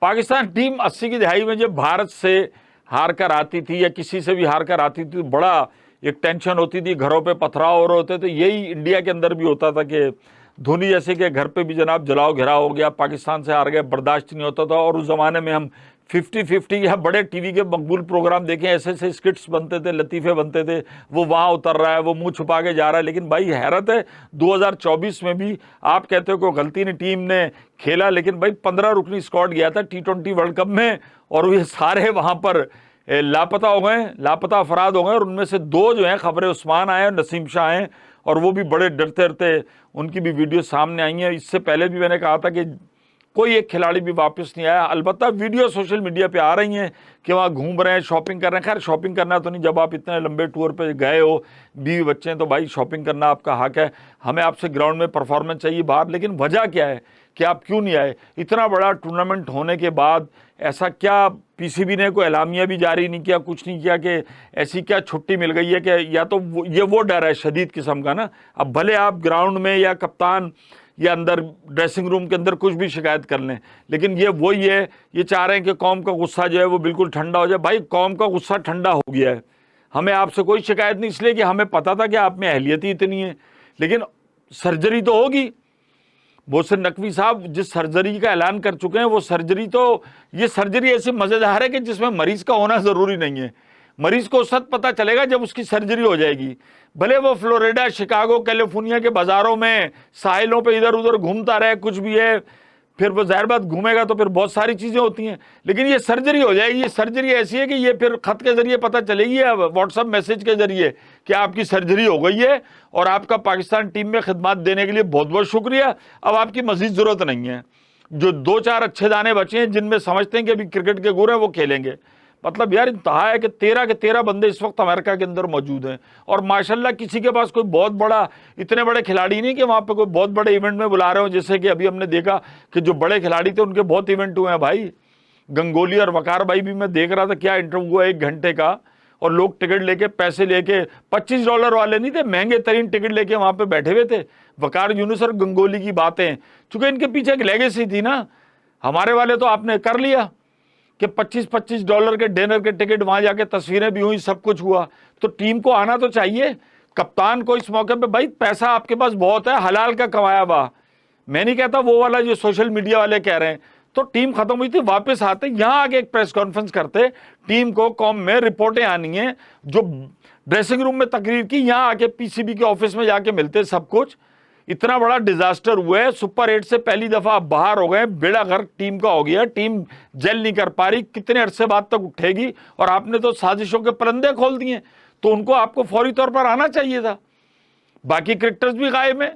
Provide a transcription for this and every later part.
Pakistan team 80 की दहाई में जब भारत से हार कर आती थी या किसी से भी हार कर आती थी, बड़ा एक टेंशन होती थी, घरों पे पथराव हो रहे होते थे। यही इंडिया के अंदर भी होता था कि धोनी जैसे के घर पे भी जनाब जलाओ घेराव हो गया, पाकिस्तान से हार गए, बर्दाश्त नहीं होता था। और उस ज़माने में हम 50-50 या बड़े टीवी के मकबूल प्रोग्राम देखें, ऐसे ऐसे स्किट्स बनते थे, लतीफ़े बनते थे, वो वहाँ उतर रहा है, वो मुंह छुपा के जा रहा है। लेकिन भाई हैरत है, 2024 में भी आप कहते हो कि गलती नहीं टीम ने खेला, लेकिन भाई 15 रुकनी स्क्वाड गया था T20 वर्ल्ड कप में, और ये सारे वहाँ पर लापता हो गए, लापता अफराद हो गए। और उनमें से 2 जो हैं खबरें, उस्मान आए, नसीम शाह हैं, और वो भी बड़े डरते डरते उनकी भी वीडियो सामने आई हैं। इससे पहले भी मैंने कहा था कि कोई एक खिलाड़ी भी वापस नहीं आया। अलबत्ता वीडियो सोशल मीडिया पे आ रही हैं कि वहाँ घूम रहे हैं, शॉपिंग कर रहे हैं। खैर शॉपिंग करना तो नहीं, जब आप इतने लंबे टूर पे गए हो, बीवी बच्चे हैं, तो भाई शॉपिंग करना आपका हक है। हमें आपसे ग्राउंड में परफॉर्मेंस चाहिए बाहर। लेकिन वजह क्या है कि आप क्यों नहीं आए? इतना बड़ा टूर्नामेंट होने के बाद ऐसा क्या पीसीबी ने कोई एलामिया भी जारी नहीं किया, कुछ नहीं किया कि ऐसी क्या छुट्टी मिल गई है कि या तो ये वो डर है शदीद किस्म का ना। अब भले आप ग्राउंड में या कप्तान या अंदर ड्रेसिंग रूम के अंदर कुछ भी शिकायत कर लें, लेकिन ये वही है, ये चाह रहे हैं कि कौम का गुस्सा जो है वो बिल्कुल ठंडा हो जाए। भाई कौम का गुस्सा ठंडा हो गया है, हमें आपसे कोई शिकायत नहीं, इसलिए कि हमें पता था कि आप में अहलियत ही इतनी है। लेकिन सर्जरी तो होगी। मोहसिन नकवी साहब जिस सर्जरी का ऐलान कर चुके हैं, वो सर्जरी तो, ये सर्जरी ऐसी मज़ेदार है कि जिसमें मरीज़ का होना ज़रूरी नहीं है। मरीज़ को उस वक्त पता चलेगा जब उसकी सर्जरी हो जाएगी। भले वो फ्लोरिडा, शिकागो, कैलिफोर्निया के बाज़ारों में, साहिलों पे इधर उधर घूमता रहे, कुछ भी है, फिर वो ज़ाहिर बात घूमेगा तो फिर बहुत सारी चीज़ें होती हैं, लेकिन ये सर्जरी हो जाएगी। ये सर्जरी ऐसी है कि ये फिर ख़त के ज़रिए पता चलेगी या व्हाट्सअप मैसेज के ज़रिए कि आपकी सर्जरी हो गई है और आपका पाकिस्तान टीम में खिदमत देने के लिए बहुत बहुत शुक्रिया, अब आपकी मज़ीद ज़रूरत नहीं है। जो 2-4 अच्छे दाने बचे हैं जिनमें समझते हैं कि अभी क्रिकेट के गुर हैं, वो खेलेंगे। मतलब यार इंतहा है कि 13 के 13 बंदे इस वक्त अमेरिका के अंदर मौजूद हैं, और माशाल्लाह किसी के पास कोई बहुत बड़ा, इतने बड़े खिलाड़ी नहीं कि वहाँ पे कोई बहुत बड़े इवेंट में बुला रहे हो। जैसे कि अभी हमने देखा कि जो बड़े खिलाड़ी थे उनके बहुत इवेंट हुए हैं भाई। गंगोली और वकार भाई भी मैं देख रहा था, क्या इंटरव्यू हुआ 1 घंटे का, और लोग टिकट लेके, पैसे लेके, $25 वाले नहीं थे, महंगे तरीन टिकट लेके वहाँ पे बैठे हुए थे। वकार, यूनुस और गंगोली की बातें, चूंकि इनके पीछे एक लेगेसी थी ना, हमारे वाले तो आपने कर लिया कि $25 के डिनर के टिकट, वहां जाके तस्वीरें भी हुई, सब कुछ हुआ। तो टीम को आना तो चाहिए, कप्तान को इस मौके पे, भाई पैसा आपके पास बहुत है, हलाल का कमाया हुआ। मैं नहीं कहता वो वाला जो सोशल मीडिया वाले कह रहे हैं। तो टीम खत्म हुई थी, वापस आते, यहाँ आके एक प्रेस कॉन्फ्रेंस करते, टीम को कौम में रिपोर्टें आनी है, जो ड्रेसिंग रूम में तकरीर की, यहाँ आके पीसीबी के ऑफिस में जाके मिलते सब कुछ। इतना बड़ा डिजास्टर हुआ है, सुपर 8 से पहली दफा बाहर हो गए, बेड़ा गर्क टीम का हो गया, टीम जेल नहीं कर पा रही, कितने अरसे बाद तक उठेगी, और आपने तो साजिशों के परंदे खोल दिए। तो उनको आपको फौरी तौर पर आना चाहिए था। बाकी क्रिकेटर्स भी गायब हैं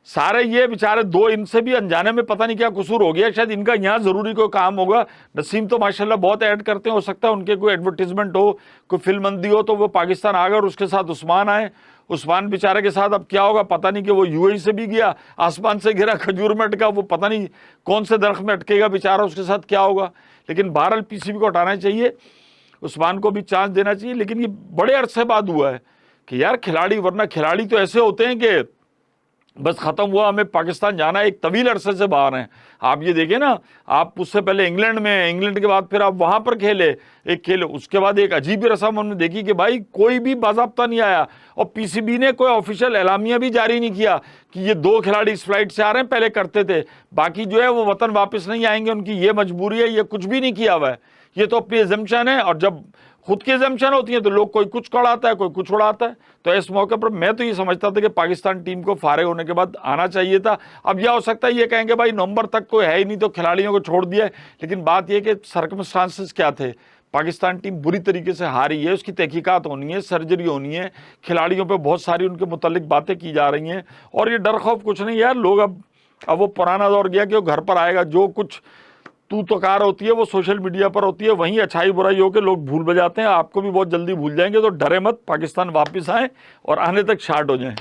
सारे, ये बेचारे 2, इनसे भी अनजाने में पता नहीं क्या कसूर हो गया, शायद इनका यहाँ जरूरी कोई काम होगा। नसीम तो माशाल्लाह बहुत ऐड करते हैं, हो सकता है उनके कोई एडवर्टीजमेंट हो, कोई फिल्म बंदी हो, तो वो पाकिस्तान आ गए और उसके साथ उस्मान आए। उस्मान बेचारे के साथ अब क्या होगा पता नहीं, कि वो यूएई से भी गया, आसमान से गिरा, खजूर में अटका, वो पता नहीं कौन से दरख्त में अटकेगा बेचारा, उसके साथ क्या होगा। लेकिन बहरहाल पीसीबी को हटाना चाहिए, उस्मान को भी चांस देना चाहिए। लेकिन ये बड़े अरसे बाद हुआ है कि यार खिलाड़ी, वरना खिलाड़ी तो ऐसे होते हैं कि बस खत्म हुआ, हमें पाकिस्तान जाना है, एक तवील अरसे से बाहर हैं। आप ये देखें ना, आप उससे पहले इंग्लैंड में, इंग्लैंड के बाद फिर आप वहां पर खेले, एक खेले, उसके बाद एक अजीब रस्म हमने देखी कि भाई कोई भी बाज़ाब्ता नहीं आया, और पीसीबी ने कोई ऑफिशियल एलामिया भी जारी नहीं किया कि ये 2 खिलाड़ी इस फ्लाइट से आ रहे हैं, पहले करते थे, बाकी जो है वो वतन वापस नहीं आएंगे, उनकी ये मजबूरी है, ये कुछ भी नहीं किया हुआ है, ये तो अपनी एजम्पशन है। और जब खुद की एजम्पशन होती है तो लोग कोई कुछ उड़ाता है, कोई कुछ उड़ाता है। तो इस मौके पर मैं तो ये समझता था कि पाकिस्तान टीम को फारिग होने के बाद आना चाहिए था। अब यह हो सकता है ये कहेंगे भाई नवंबर तक कोई है ही नहीं तो खिलाड़ियों को छोड़ दिया है, लेकिन बात यह कि सर्कमस्टांसेस क्या थे, पाकिस्तान टीम बुरी तरीके से हारी है, उसकी तहकीकात होनी है, सर्जरी होनी है, खिलाड़ियों पे बहुत सारी उनके मुतालिक बातें की जा रही हैं, और ये डर खौफ कुछ नहीं यार। लोग अब वो पुराना दौर गया कि वो घर पर आएगा, जो कुछ तू तो कार होती है वो सोशल मीडिया पर होती है, वहीं अच्छाई बुराई हो के लोग भूल बजाते हैं। आपको भी बहुत जल्दी भूल जाएंगे, तो डरे मत, पाकिस्तान वापस आए और आने तक शार्ट हो जाएं।